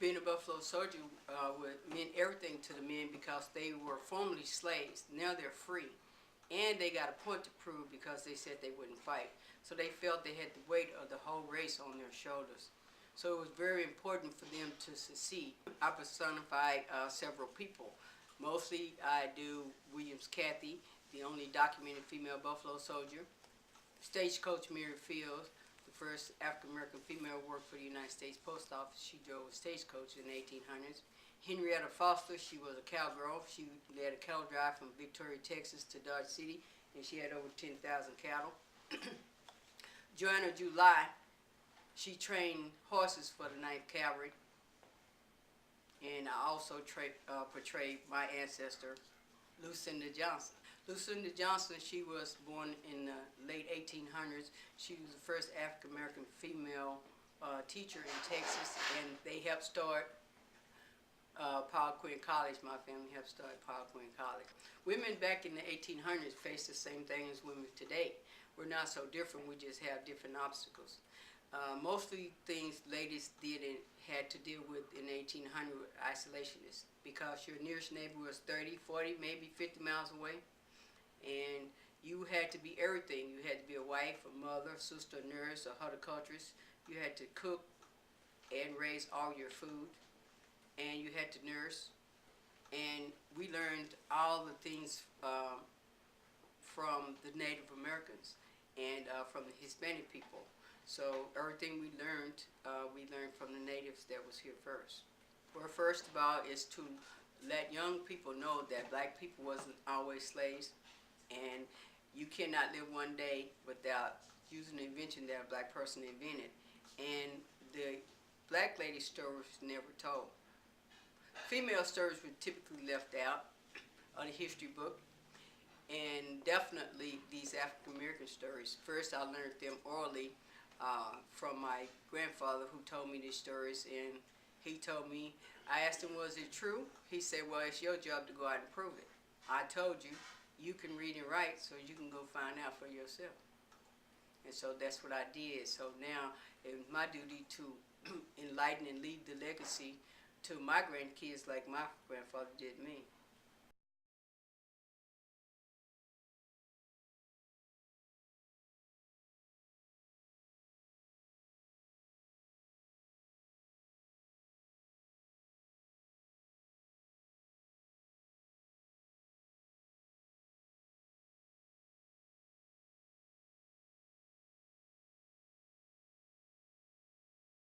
Being a Buffalo Soldier meant everything to the men because they were formerly slaves. Now they're free. And they got a point to prove because they said they wouldn't fight. So they felt they had the weight of the whole race on their shoulders. So it was very important for them to succeed. I personified several people. Mostly I do Williams Kathy, the only documented female Buffalo Soldier. Stagecoach Mary Fields, the first African-American female who worked for the United States Post Office. She drove a stagecoach in the 1800s. Henrietta Foster, she was a cowgirl. She led a cattle drive from Victoria, Texas to Dodge City, and she had over 10,000 cattle. Joanna July, she trained horses for the 9th Cavalry. And I also portrayed my ancestor, Lucinda Johnson. Lucinda Johnson, she was born in the late 1800s. She was the first African-American female teacher in Texas, and they helped start Quinn College. My family helped start Quinn College. Women back in the 1800s faced the same thing as women today. We're not so different, we just have different obstacles. Mostly things ladies did and had to deal with in 1800 with isolationists, because your nearest neighbor was 30, 40, maybe 50 miles away, and you had to be everything. You had to be a wife, a mother, a sister, a nurse, a horticulturist. You had to cook and raise all your food, and you had to nurse. And we learned all the things from the Native Americans and from the Hispanic people. So everything we learned from the natives that was here first. Well, first of all is to let young people know that black people wasn't always slaves, and you cannot live one day without using the invention that a black person invented. And the black lady stories never told. Female stories were typically left out of the history book, and definitely these African American stories. First, I learned them orally from my grandfather, who told me these stories, and he told me, I asked him, was it true? He said, well, it's your job to go out and prove it. I told you, you can read and write, so you can go find out for yourself. And so that's what I did. So now it's my duty to enlighten and leave the legacy to my grandkids like my grandfather did me.